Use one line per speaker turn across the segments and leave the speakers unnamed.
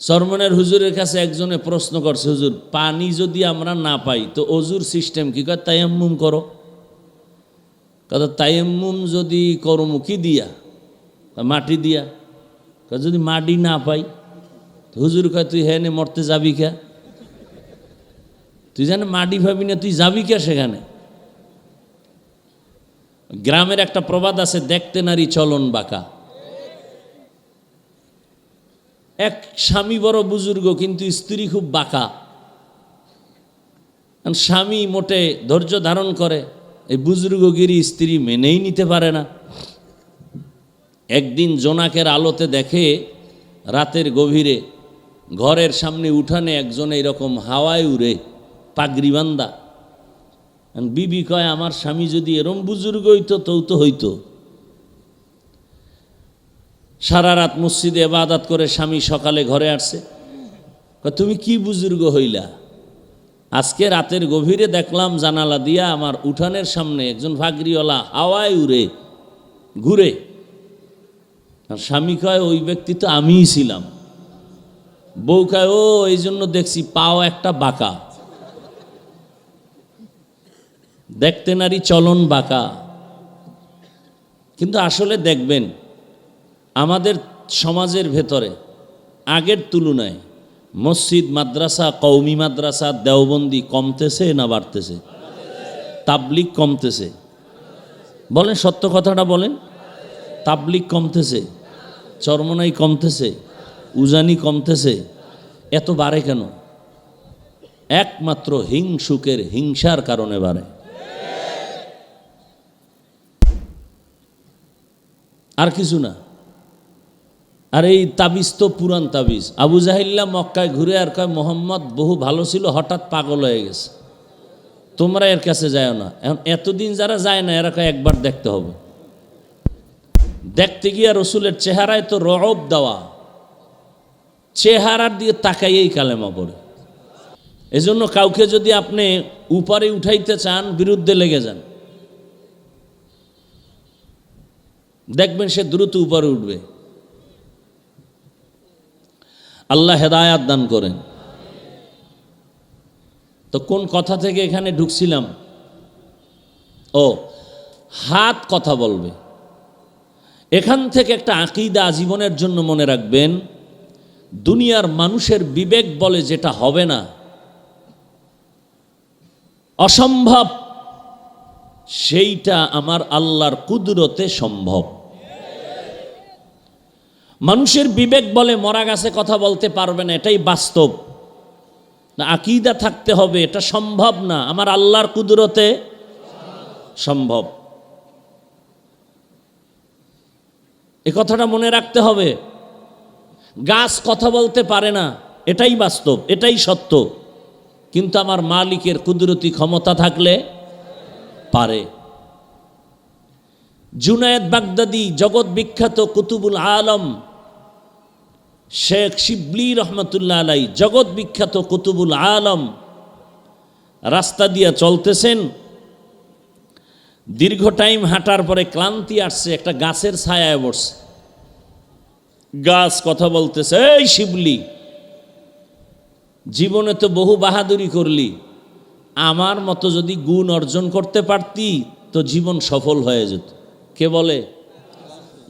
চরমনের হুজুরের কাছে একজনে প্রশ্ন করছে, হুজুর পানি যদি আমরা না পাই তো অজুর সিস্টেম কি? কয় তায়াম্মুম করো। কথা তায়াম্মুম যদি করো কি দিয়া? মাটি দিয়া। যদি মাটি না পাই, হুজুর কয় তুই হ্যাঁ মরতে যাবি কে? তুই জানে মাটি ভাবি না, তুই যাবি কে সেখানে? গ্রামের একটা প্রবাদ আছে, দেখতে নারী চলন বাঁকা। এক স্বামী বড় বুজুর্গ, কিন্তু স্ত্রী খুব বাঁকা। স্বামী মোটে ধৈর্য ধারণ করে, এই বুজুর্গগিরি স্ত্রী মেনেই নিতে পারে না। একদিন জোনাকের আলোতে দেখে রাতের গভীরে ঘরের সামনে উঠানে একজন এইরকম হাওয়ায় উড়ে পাগড়ি বান্দা। বিবি কয় আমার স্বামী যদি এরম বুজুর্গ হইতো তো হইতো। সারা রাত মসজিদে ইবাদত করে স্বামী সকালে ঘরে আসছে। তুমি কি বুজুর্গ হইলা? আজকে রাতের গভীরে দেখলাম জানালা দিয়া আমার উঠানের সামনে একজন ভাগরিওয়ালা হাওয়ায় উড়ে ঘুরে। আর স্বামী কয় ওই ব্যক্তি তো আমিই ছিলাম। বউ কয় ও এই জন্য দেখছি পাও একটা বাঁকা। দেখতে নারী চলন বাঁকা। কিন্তু আসলে দেখবেন আমাদের সমাজের ভেতরে আগের তুলনায় মসজিদ, মাদ্রাসা, কওমি মাদ্রাসা, দেওবন্দি কমতেছে না বাড়তেছে? তাবলিগ কমতেছে। বলেন সত্য কথাটা বলেন। তাবলিগ কমতেছে, চরমনাই কমতেছে, উজানি কমতেছে। এত বাড়ে কেন? একমাত্র হিংসুকের হিংসার কারণে বাড়ে, আর কিছু না। আর এই তাবিজ তো পুরান তাবিজ। আবু জাহিল্লা মক্কায় ঘুরে আর কয় মোহাম্মদ বহু ভালো ছিল, হঠাৎ পাগল হয়ে গেছে, তোমরা এর কাছে যাও না। এখন এতদিন যারা যায় না এরা কয় একবার দেখতে হবে। দেখতে গিয়া রসুলের চেহারায় তো রব দেওয়া, চেহারার দিয়ে তাকাইয়েই কালেমা পড়ে। এজন্য কাউকে যদি আপনি উপরে উঠাইতে চান, বিরুদ্ধে লেগে যান, দেখবেন সে দ্রুত উপরে উঠবে। আল্লাহ হেদায়াত দান করেন। তো কোন কথা থেকে এখানে ঢুকছিলাম? ও, হাত কথা বলবে। এখান থেকে একটা আকীদা আজীবনের জন্য মনে রাখবেন, দুনিয়ার মানুষের বিবেক বলে যেটা হবে না, অসম্ভব, সেইটা আমার আল্লাহর কুদরতে সম্ভব। মানুষের বিবেক বলে মরা গাছে কথা বলতে পারবে না, এটাই বাস্তব না। আকীদা থাকতে হবে এটা সম্ভব না, আমার আল্লাহর কুদরতে সম্ভব। এ কথাটা মনে রাখতে হবে। গাছ কথা বলতে পারে না, এটাই বাস্তব, এটাই সত্য, কিন্তু আমার মালিকের কুদরতি ক্ষমতা থাকলে পারে। জুনায়েদ বাগদাদি, জগৎ বিখ্যাত কুতুবুল আলম শেখ শিবলি রহমতুল্লাহ আলাই, জগৎ বিখ্যাত কুতুবুল আলম, রাস্তা দিয়া চলতেছেন। দীর্ঘ টাইম হাঁটার পরে ক্লান্তি আসছে, একটা গাছের ছায়ায় বসছে। গাছ কথা বলতেছে, এই শিবলি, জীবনে তো বহু বাহাদুরি করলি, আমার মতো যদি গুণ অর্জন করতে পারতি তো জীবন সফল হয়ে যেত। কে বলে?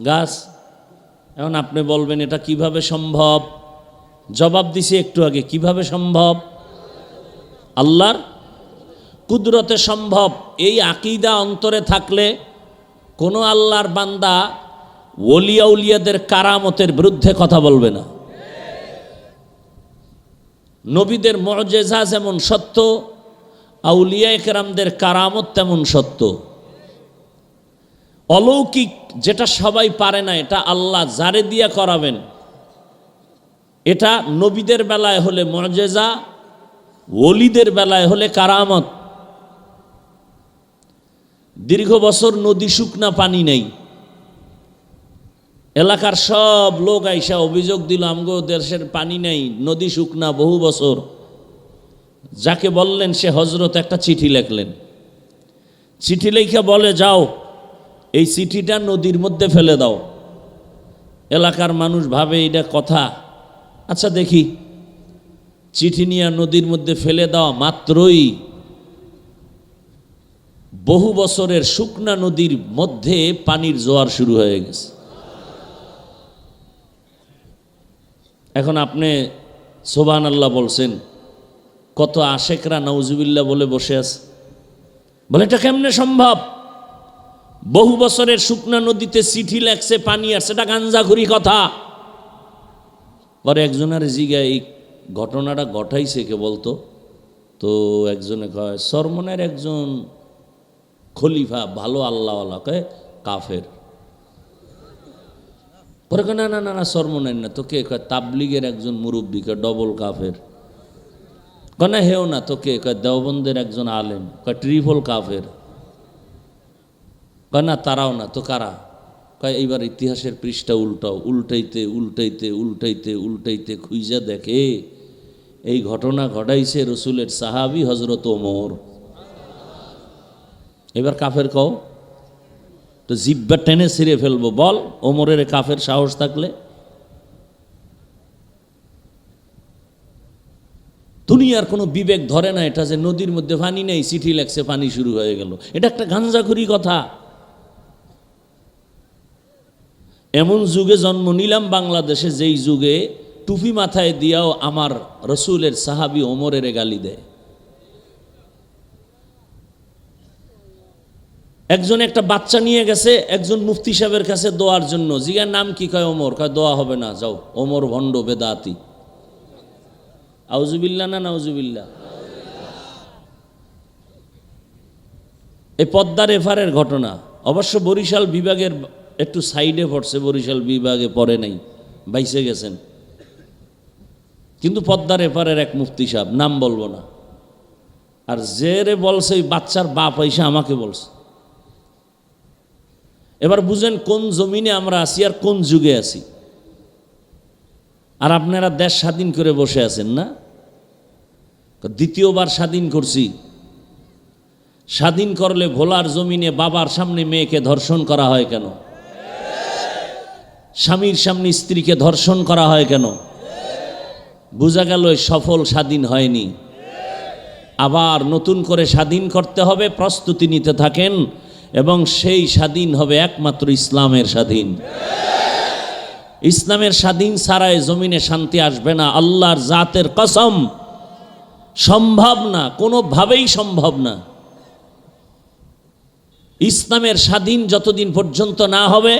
গাছ। এখন আপনি বলবেন এটা কিভাবে সম্ভব? জবাব দিছি একটু আগে, কিভাবে সম্ভব? আল্লাহর কুদরতে সম্ভব। এই আকীদা অন্তরে থাকলে কোনো আল্লাহর বান্দা ওলিয়া উলিয়াদের কারামতের বিরুদ্ধে কথা বলবে না। নবীদের মুআজিজা যেমন সত্য, আউলিয়ায়ে কেরামদের কারামত তেমন সত্য। অলৌকিক যেটা সবাই পারে না, এটা আল্লাহ যারে দিয়া করাবেন। এটা নবীদের বেলায় হলে মুআজিজা, ওলিদের বেলায় হলে কারামত। দীর্ঘ বছর নদী শুকনা, পানি নেই। এলাকার সব লোক আইসা অভিযোগ দিল আমগো দেশের পানি নেই, নদী শুকনা বহু বছর। যাকে বললেন সে হযরত একটা চিঠি লিখলেন। চিঠি লেখা বলে যাও এই চিঠিটা নদীর মধ্যে ফেলে দাও। এলাকার মানুষ ভাবে এটা কথা, আচ্ছা দেখি, চিঠি নিয়ে নদীর মধ্যে ফেলে দেওয়া মাত্রই বহু বছরের শুকনা নদীর মধ্যে পানির জোয়ার শুরু হয়ে গেছে। এখন আপনি সুবহানাল্লাহ বলছেন, কত আশেকরা নাউজুবিল্লাহ বলে বসে আছে, বলে এটা কেমনে সম্ভব? বহু বছরের শুকনা নদীতে চিঠি লেখছে, পানি আসছে, এটা গাঞ্জাখুরি কথা। পরে একজনের জিগায় এই ঘটনাটা ঘটাইছে কে বলতো? তো একজনে কয় সরমনের একজন খলিফা, ভালো আল্লাহওয়ালা, কয় কাফের। পরে কয় না না না না সরমনের না, তোকে কয় তাবলিগের একজন মুরব্বী, কয় ডবল কাফের। কয় না হেও না, তোকে কয় দেওবন্দের একজন আলেম, কয় ট্রিপল কাফের। কয় না তারাও না, তো কারা? কয় এইবার ইতিহাসের পৃষ্ঠা উল্টাও, উল্টাইতে উল্টাইতে উল্টাইতে উল্টাইতে খুঁজা দেখে এই ঘটনা ঘটাইছে রসুলের সাহাবী হজরত ওমর। এবার কাফের কও তো, জিব্বা টেনে ছিঁড়ে ফেলবো। বল ওমরের কাফের সাহস থাকলে। দুনিয়ার কোনো বিবেক ধরে না এটা যে নদীর মধ্যে পানি নেই, চিঠি লেখছে, পানি শুরু হয়ে গেল। এটা একটা গাঞ্জাখুরি কথা। এমন যুগে জন্ম নিলাম বাংলাদেশে, যেই যুগে টুপি মাথায় দিয়াও আমার রসুলের সাহাবী ওমরের গালি দেয়। একজন একটা বাচ্চা নিয়ে গেছে একজন মুফতি সাহেবের কাছে দোয়ার জন্য, জিগার নাম কি? কয় ওমর। কয় দোয়া হবে না, যাও, ওমর ভণ্ড বেদাতি। আউজুবিল্লাহ না নাউজুবিল্লাহ। এই পদ্মার এফারের ঘটনা অবশ্য বরিশাল বিভাগের একটু সাইডে পড়ছে, বরিশাল বিভাগে পড়ে নাই, বাইসে গেছেন। কিন্তু পদ্মার এপারের এক মুফতি সাহেব, নাম বলবো না, আর যে রে বলছে ওই বাচ্চার বাপ এসে আমাকে বলছে। এবার বুঝেন কোন জমিনে আমরা আছি আর কোন যুগে আছি। আর আপনারা দেশ স্বাধীন করে বসে আছেন না? দ্বিতীয়বার স্বাধীন করছি। স্বাধীন করলে ভোলার জমিনে বাবার সামনে মেয়েকে ধর্ষণ করা হয় কেন? স্বামীর সামনে স্ত্রীকে ধর্ষণ করা হয় কেন? বোঝা গেল সফল স্বাধীন হয়নি। আবার নতুন করে স্বাধীন করতে হবে, প্রস্তুতি নিতে থাকেন, এবং সেই স্বাধীন হবে একমাত্র ইসলামের স্বাধীন। ইসলামের স্বাধীন ছাড়াই জমিনে শান্তি আসবে না। আল্লাহর জাতের কসম, সম্ভব না, কোনোভাবেই সম্ভব না। ইসলামের স্বাধীন যতদিন পর্যন্ত না হবে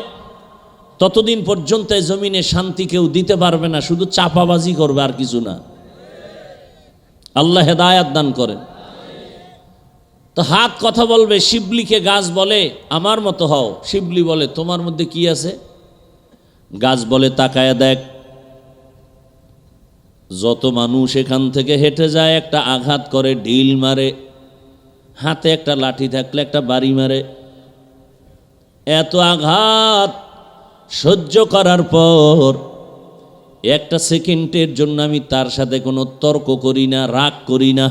ততদিন পর্যন্ত জমিনে শান্তি কেউ দিতে পারবে না, শুধু চাপাবাজি করবে আর কিছু না। আল্লাহ হেদায়াত দান করেন। তো হাত কথা বলবে, শিবলিকে গাছ বলে আমার মতো হও, শিবলি বলে তোমার মধ্যে কি আছে? গাছ বলে তাকায় দেখ। যত মানুষ এখান থেকে হেঁটে যায় একটা আঘাত করে, ঢিল মারে, হাতে একটা লাঠি থাকলে একটা বাড়ি মারে। এত আঘাত সহ্য করার পর একটা সেকেন্ডের জন্য আমি তার সাথে কোনো তর্ক করি না, রাগ করি না,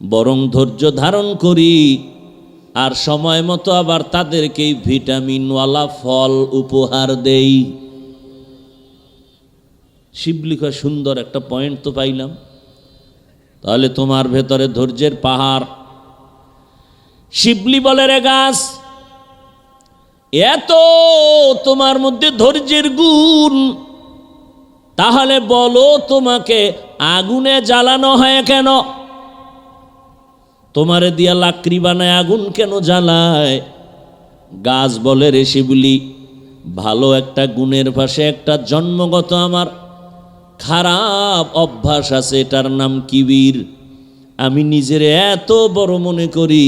বরং ধৈর্য ধারণ করি। আর সময় মতো আবার তাদেরকে ভিটামিনওয়ালা ফল উপহার দেই। শিবলি কয় সুন্দর একটা পয়েন্ট তো পাইলাম, তাহলে তোমার ভেতরে ধৈর্যের পাহাড়। শিবলি বলে রে গাছ, এত তোমার মধ্যে ধৈর্যের গুণ, তাহলে বলো তোমাকে আগুনে জ্বালানো হয় কেন? তোমারে দিয়া লাকড়ি বানায় আগুন কেন জ্বালায়? গাছ বলে রে শিবলি, ভালো একটা গুণের পাশে একটা জন্মগত আমার খারাপ অভ্যাস আছে, এটার নাম কিবির। আমি নিজের এত বড় মনে করি,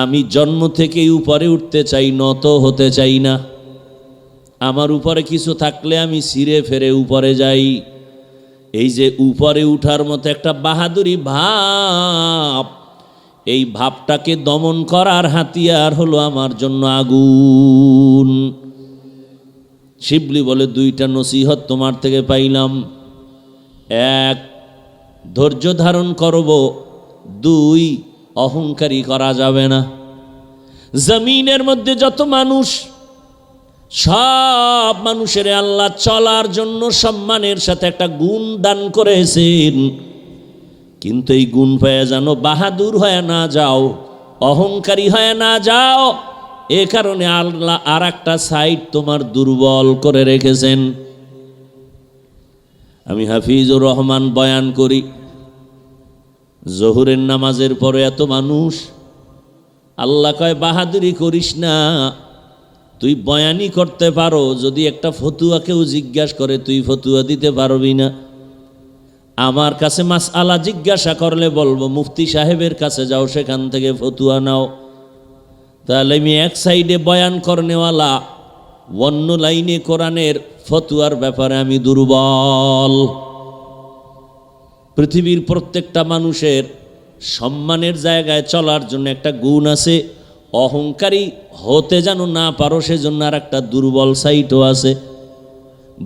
আমি জন্ম থেকেই উপরে উঠতে চাই, নত হতে চাই না। আমার উপরে কিছু থাকলে আমি ছিঁড়ে ফেরে উপরে যাই। এই যে উপরে উঠার মতো একটা বাহাদুরি ভাব, এই ভাবটাকে দমন করার হাতিয়ার হলো আমার জন্য আগুন। শিবলি বলে দুইটা নসিহত তোমার থেকে পাইলাম। এক, ধৈর্য ধারণ করব। দুই, অহংকারী করা যাবে না। জমিনের মধ্যে যত মানুষ সব মানুষের আল্লাহ চলার জন্য সম্মানের সাথে একটা গুণ দান করেছেন, কিন্তু এই গুণ পেয়ে যেন বাহাদুর হয়ে না যাও, অহংকারী হয়ে না যাও। এ কারণে আল্লাহ আর একটা সাইড তোমার দুর্বল করে রেখেছেন। আমি হাফিজুর রহমান বয়ান করি, জোহরের নামাজের পরে এত মানুষ, আল্লাহ কয় বাহাদুরি করিস না, তুই বয়ানই করতে পারো, যদি একটা ফতুয়া কেউ জিজ্ঞাসা করে তুই ফতুয়া দিতে পারবি না। আমার কাছে মাসআলা জিজ্ঞাসা করলে বলবো মুফতি সাহেবের কাছে যাও, সেখান থেকে ফতুয়া নাও। তাহলে আমি এক সাইডে বয়ান করনেওয়ালা, অন্য লাইনে কোরআনের ফতুয়ার ব্যাপারে আমি দুর্বল। পৃথিবীর প্রত্যেকটা মানুষের সম্মানের জায়গায় চলার জন্য একটা গুণ আছে, অহংকারী হতে যেন না পারো সেজন্য আর একটা দুর্বল সাইটও আছে।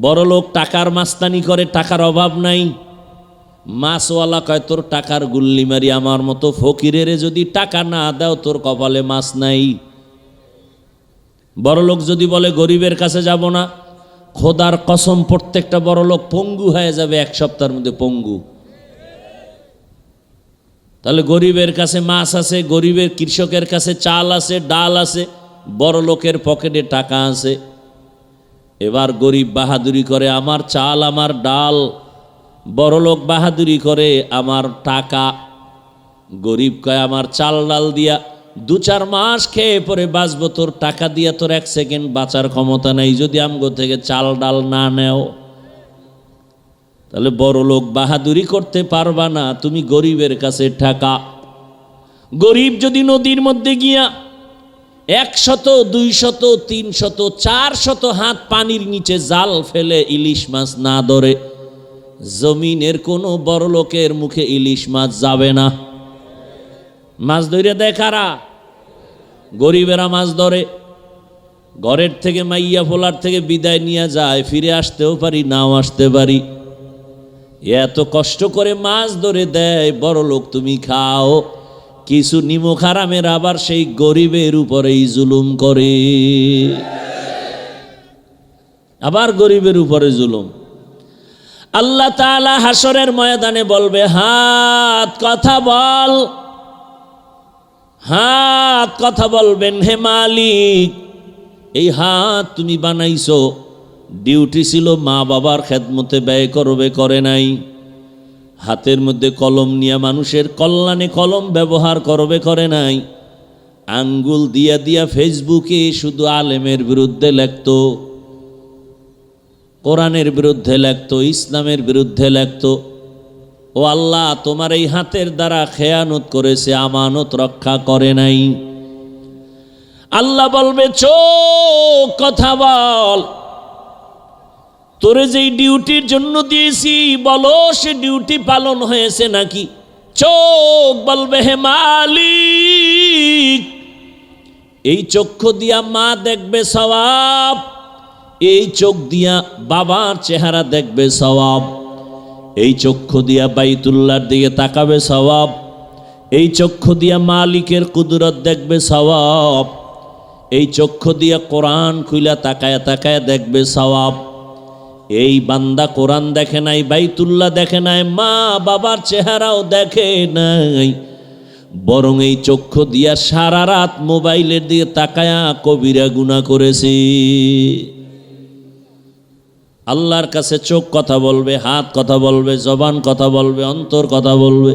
বড়লোক টাকার মাস্তানি করে, টাকার অভাব নাই, মাছওয়ালা কয় তোর টাকার গুল্লি মারি, আমার মতো ফকিরের যদি টাকা না দাও তোর কপালে মাছ নাই। বড়লোক যদি বলে গরিবের কাছে যাব না, খোদার কসম প্রত্যেকটা বড়লোক পঙ্গু হয়ে যাবে এক সপ্তাহের মধ্যে, পঙ্গু। তাহলে গরিবের কাছে মাছ আছে, গরিবের কৃষকের কাছে চাল আছে, ডাল আছে, বড় লোকের পকেটে টাকা আছে। এবার গরিব বাহাদুরি করে আমার চাল আমার ডাল, বড় লোক বাহাদুরি করে আমার টাকা। গরিব কয় আমার চাল ডাল দিয়া 2-4 মাস খেয়ে পরে বাঁচবো, তোর টাকা দিয়া তোর 1 সেকেন্ড বাঁচার ক্ষমতা নাই যদি আমগো থেকে চাল ডাল না নেও। তাহলে বড় লোক বাহাদুরি করতে পারবা না, তুমি গরিবের কাছে টাকা। গরিব যদি নদীর মধ্যে গিয়া 100, 200, 300, 400 হাত পানির নিচে জাল ফেলে ইলিশ মাছ না ধরে, জমিনের কোনো বড় লোকের মুখে ইলিশ মাছ যাবে না। মাছ ধরে দেয় কারা? গরিবেরা মাছ ধরে। ঘরের থেকে মাইয়া ফোলার থেকে বিদায় নিয়ে যায়, ফিরে আসতেও পারি নাও আসতে পারি। এত কষ্ট করে মাছ ধরে দেয় বড় লোক, তুমি খাও। কিছু নিমক হারামের আবার সেই গরিবের উপরেই জুলুম করে, আবার গরিবের উপরে জুলুম। আল্লাহ তাআলা হাসরের ময়দানে বলবে হাত কথা বল, হাত কথা বলবেন, হে মালিক এই হাত তুমি বানাইছো, ডিউটি ছিল মা বাবার খেদমতে ব্যয় করবে, করে নাই। হাতের মধ্যে কলম নিয়ে মানুষের কল্যাণে কলম ব্যবহার করবে, করে নাই। আঙ্গুল দিয়া দিয়া ফেসবুকে শুধু আলেমের বিরুদ্ধে লেখতো, কোরআনের বিরুদ্ধে লেখতো, ইসলামের বিরুদ্ধে লেখতো। ও আল্লাহ তোমার এই হাতের দ্বারা খেয়ানত করেছে, আমানত রক্ষা করে নাই। আল্লাহ বলবে চোখ কথা বল, তোরে যেই ডিউটির জন্য দিয়েছি বলো সে ডিউটি পালন হয়েছে নাকি। চোখ বলবে হে মালিক এই চক্ষু দিয়া মা দেখবে সওয়াব, এই চোখ দিয়া বাবার চেহারা দেখবে সওয়াব, এই চক্ষু দিয়া বাইতুল্লাহর দিকে তাকাবে সওয়াব, এই চক্ষু দিয়া মালিকের কুদরত দেখবে সওয়াব, এই চক্ষু দিয়া কোরআন খুইলা তাকায়া তাকায়া দেখবে সওয়াব। এই বান্দা কোরআন দেখে নাই, বাইতুল্লাহ দেখে নাই, মা বাবার চেহারাও দেখে নাই, বরং এই চক্ষু দিয়া সারা রাত মোবাইলের দিকে তাকায়া কবিরা গুনাহ করেছে। আল্লাহর কাছে চোখ কথা বলবে, হাত কথা বলবে, জবান কথা বলবে, অন্তর কথা বলবে।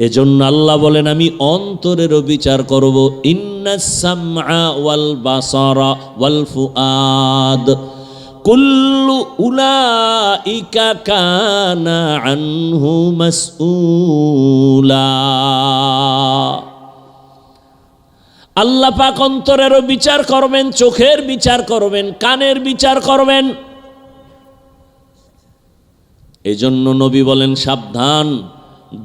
এজন্য আল্লাহ বলেন আমি অন্তরেরও বিচার করব। ইন্নাস সামআ ওয়াল বাসারা ওয়াল ফুআদ কুল্লু উলাইকা কানা আনহু মাসউলা। আল্লাহ পাক অন্তরেরও বিচার করবেন, চোখের বিচার করবেন, কানের বিচার করবেন। এজন্য নবী বলেন সাবধান,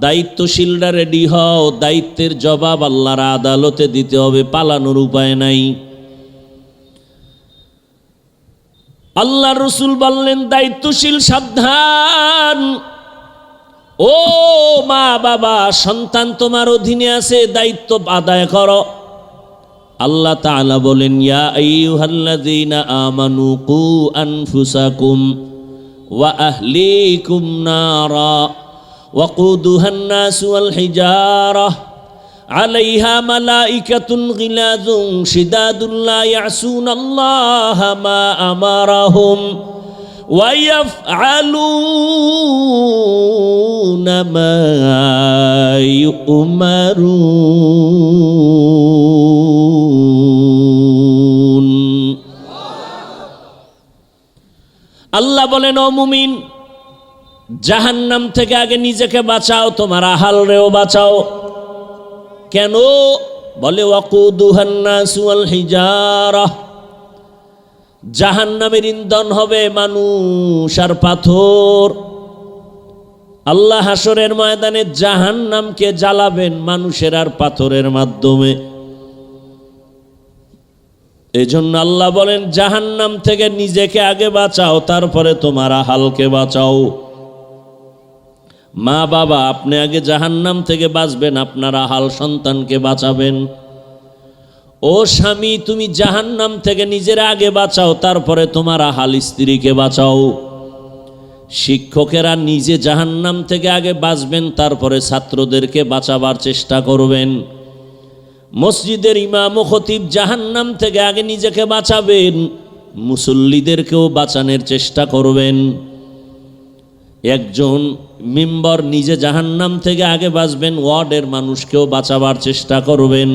দায়িত্বশীলরা রেডি হও, দায়িত্বের জবাব আল্লাহর আদালতে দিতে হবে, পালানোর উপায় নাই। আল্লাহ রসুল বললেন দায়িত্বশীল সাবধান, ও মা বাবা সন্তান তোমার অধীনে আছে, দায়িত্ব আদায় করো। আল্লাহ তাআলা বলেন, ইয়া আইয়ুহাল্লাযীনা আমানু কু আনফুসাকুম ওয়া আহলিকুম নারা ওয়াকুদুহান নাসু ওয়াল হিজারাহ আলাইহা মালাইকাতুন গিলাযুন শিদাদুন লা ইয়াসুনাল্লাহা মা আমারাহুম ওয়া ইয়াফআলুনা মা ইউমারুন। আল্লাহ বলেন, ও মুমিন, জাহান্নাম থেকে আগে নিজেকে বাঁচাও, তোমার আহালরেও বাঁচাও। কেন? বলে ওয়াকুদুহান নাসু ওয়াল হিজারাহ, জাহান্নামের ইন্ধন হবে মানুষ আর পাথর। আল্লাহ হাসরের ময়দানে জাহান্নামকে জ্বালাবেন মানুষের আর পাথরের মাধ্যমে। এজন্য আল্লাহ বলেন, জাহান্নাম থেকে নিজেকে আগে বাঁচাও, তারপরে তোমার আহালকে বাঁচাও। মা বাবা, আপনি আগে জাহান্নাম থেকে বাঁচবেন, আপনার আহাল সন্তানকে বাঁচাবেন। ও স্বামী, তুমি জাহান্নাম থেকে নিজের আগে বাঁচাও, তারপরে তোমার আহাল স্ত্রীকে বাঁচাও। শিক্ষকেরা নিজে জাহান্নাম থেকে আগে বাঁচবেন, তারপরে ছাত্রদেরকে বাঁচাবার চেষ্টা করবেন। মসজিদের ইমাম ও খতিব জাহান্নাম থেকে আগে নিজেকে বাঁচাবেন, মুসল্লিদেরকেও বাঁচানোর চেষ্টা করবেন। একজন মেম্বার নিজে জাহান্নাম থেকে আগে বাঁচবেন, ওয়ার্ডের মানুষকেও বাঁচাবার চেষ্টা করবেন।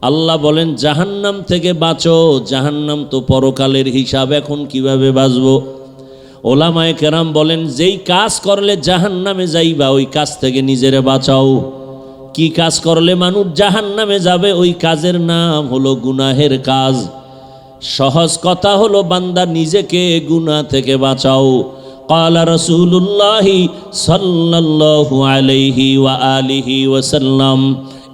আল্লাহ বলেন, জাহান্নাম থেকে বাঁচো। জাহান্নাম তো পরকালের হিসাব, এখন কিভাবে বাঁচবো? ওলামায়ে কেরাম বলেন, যেই কাজ করলে জাহান্নামে যাইবা, ওই কাজ থেকে নিজেরে বাঁচাও। কি কাজ করলে মানুষ জাহান্নামে যাবে? ওই কাজের নাম হলো গুনাহের কাজ। সহজ কথা হলো, বান্দা নিজেকে গুনাহ থেকে বাঁচাও। قال رسول الله صلى الله عليه وآله وسلم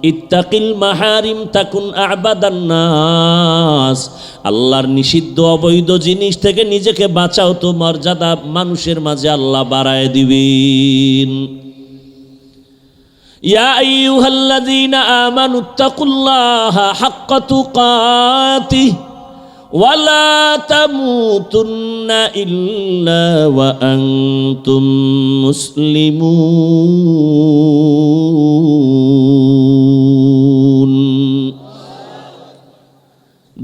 اتق المحارم تكن أعبد الناس। আল্লাহর নিষিদ্ধ অবৈধ জিনিস থেকে নিজেকে বাঁচাও, তো মর্যাদা মানুষের মাঝে আল্লাহ বাড়ায় দিবেন। ইয়া আইয়ুহাল্লাযীনা আমানু তাকুল্লাহা হাক্কা তুকাতিহি ওয়ালা তামুতুন্না ইল্লা ওয়া আনতুম মুসলিমুন।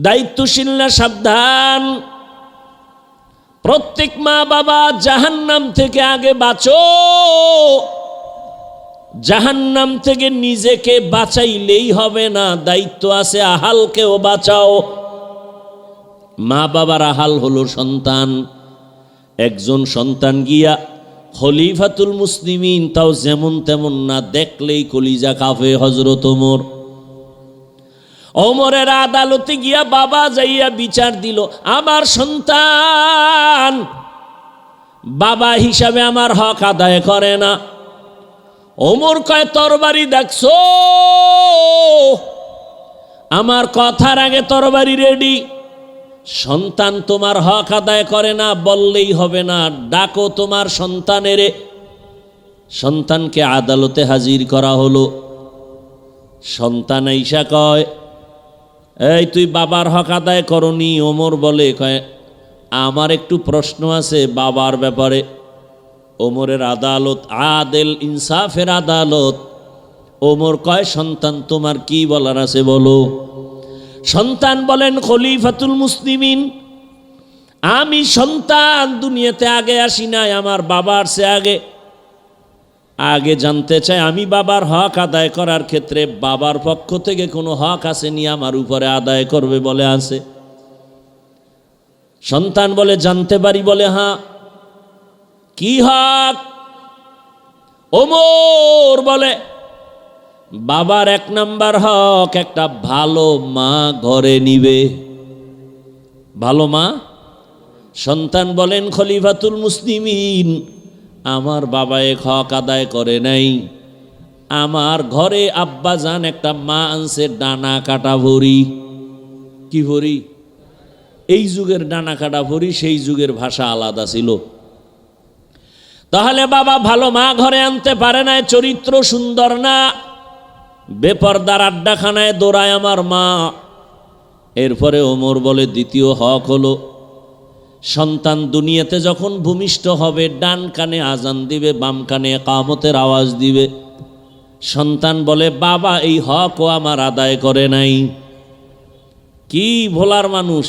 দায়িত্বশীলরা সাবধান, প্রত্যেক মা বাবা জাহান্নাম থেকে আগে বাঁচো। জাহান্নাম থেকে নিজেকে বাঁচাইলেই হবে না, দায়িত্ব আছে আহালকেও বাঁচাও। মা বাবার আহাল হলো সন্তান। একজন সন্তান গিয়া খলিফাতুল মুসলিমিন, তাও যেমন তেমন না, দেখলেই কলিজা কাঁপে। হযরত ওমর, ওমরের আদালতে গিয়া বাবা যাইয়া বিচার দিল, আমার সন্তান বাবা হিসাবে আমার হক আদায় করে না। ওমর কয়, তরবারি দেখছো? আমার কথার আগে তরবারি রেডি। সন্তান তোমার হক আদায় করে না বললেই হবে না, ডাকো তোমার সন্তানেরে। সন্তানকে আদালতে হাজির করা হলো। সন্তান আইসা কয়, এই তুই বাবার হক আদায় করনি। ওমর বলে, কয় আমার একটু প্রশ্ন আছে বাবার ব্যাপারে। ওমরের আদালত আদেল ইনসাফের আদালত। ওমর কয়, সন্তান তোমার কি বলার আছে বলো। সন্তান বলেন, খলিফাতুল মুসলিমিন, আমি সন্তান দুনিয়াতে আগে আসি নাই, আমার বাবার সে আগে জানতে চাই, আমি বাবার হক আদায় করার ক্ষেত্রে বাবার পক্ষ থেকে কোনো হক আসেনি আমার উপরে আদায় করবে? বলে আছে। সন্তান বলে, জানতে পারি? বলে, হ্যাঁ। কি হক? ওমর বলে, বাবার এক নাম্বার হক, একটা ভালো মা ঘরে নিবে। ভালো মা। সন্তান বলেন, খলিফাতুল মুসলিমিন, আমার বাবা এক হক আদায় করে নাই। আমার ঘরে আব্বাজান একটা মা আনছে ডানা কাটা ভরি। কি ভরি? এই যুগের ডানা কাটা ভরি, সেই যুগের ভাষা আলাদা ছিল। তাহলে বাবা ভালো মা ঘরে আনতে পারে না, চরিত্র সুন্দর না, বেপরদার আড্ডাখানায় দৌড়ায় আমার মা। এরপরে ওমর বলে দ্বিতীয় হক হলো সন্তান দুনিয়াতে যখন ভূমিষ্ঠ হবে ডান কানে আজান দিবে, বাম কানে ইকামতের আওয়াজ দিবে। সন্তান বলে বাবা এই হকও আমার আদায় করে নাই। কি ভোলার মানুষ!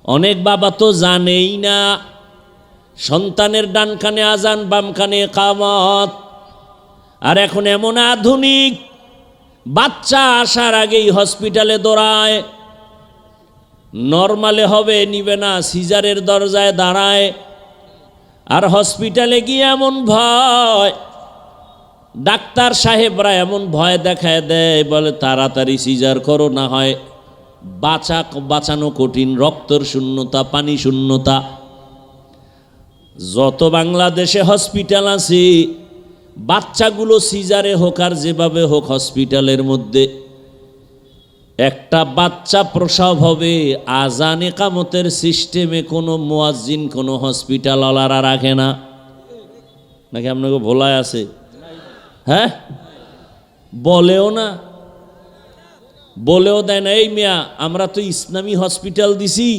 অনেক বাবা তো জানেই না সন্তানের ডান কানে আজান, বাম কানে ইকামত। আর এখন এমন আধুনিক, বাচ্চা আসার আগেই হসপিটালে দৌড়ায়, নরমালে হবে নিবে না, সিজারের দরজায় দাঁড়ায়। আর হসপিটালে গিয়ে এমন ভয়, ডাক্তার সাহেবরা এমন ভয় দেখায় দেয়, বলে তাড়াতাড়ি সিজার করো, না হয় বাঁচানো কঠিন, রক্তের শূন্যতা, পানি শূন্যতা। যত বাংলাদেশে হসপিটাল আছে, বাচ্চাগুলো সিজারে হোক আর যেভাবে হোক হসপিটালের মধ্যে একটা বাচ্চা প্রসব হবে, আজান ইকামতের সিস্টেমে কোনো মুয়াজ্জিন, কোনো হসপিটালওয়ালারা রাখে না। নাকি আপনাকে ভোলায় আছে? হ্যাঁ, বলেও না, বলেও দেয় না। এই মিয়া, আমরা তো ইসলামী হসপিটাল দিছি,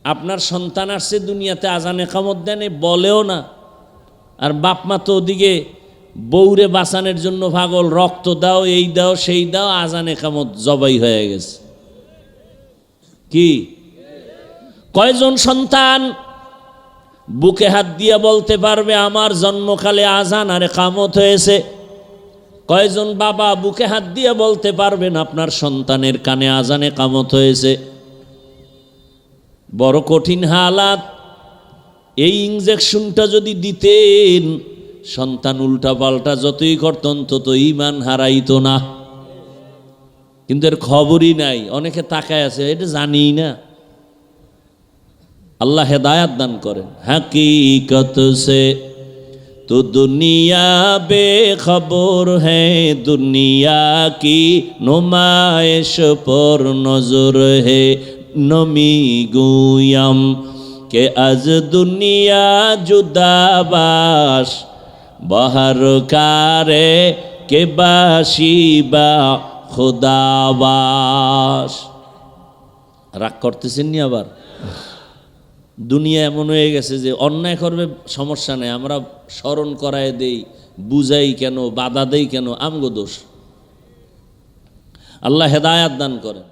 আপনার সন্তান আসছে দুনিয়াতে, আজান ইকামত দেন, বলেও না। আর বাপ মা তো ওদিকে বউরে বাঁচানোর জন্য পাগল, রক্ত দাও, এই দাও, সেই দাও, আজান ইকামত জবাই হয়ে গেছে। কি কয়জন সন্তান বুকে হাত দিয়ে বলতে পারবে আমার জন্মকালে আজান আর ইকামত হয়েছে? কয়জন বাবা বুকে হাত দিয়ে বলতে পারবেন আপনার সন্তানের কানে আজান ইকামত হয়েছে? বড় কঠিন হালাত। এই ইনজেকশনটা যদি দিতেন, সন্তান উল্টা পাল্টা যতই করত অন্তত ঈমান হারাইতো না। কিন্তু এর খবরই নাই, অনেকে তাকায় আছে, এটা জানি না। আল্লাহ হেদায়াত দান করেন। হकीकत से तो दुनिया बेखबर है, दुनिया की नुमाइश पर नजर है, नमी गुयम के आज दुनिया जुदाबाश बाहर कारे के बाशिबा खुदाबाश। রাগ করতেছেন নি? আবার দুনিয়া এমন হয়ে গেছে যে অন্যায় করবে সমস্যা নেই, আমরা স্মরণ করায় দেই, বুঝাই কেন, বাধা দেই কেন, আমগো দোষ। আল্লাহ হেদায়াত দান করেন।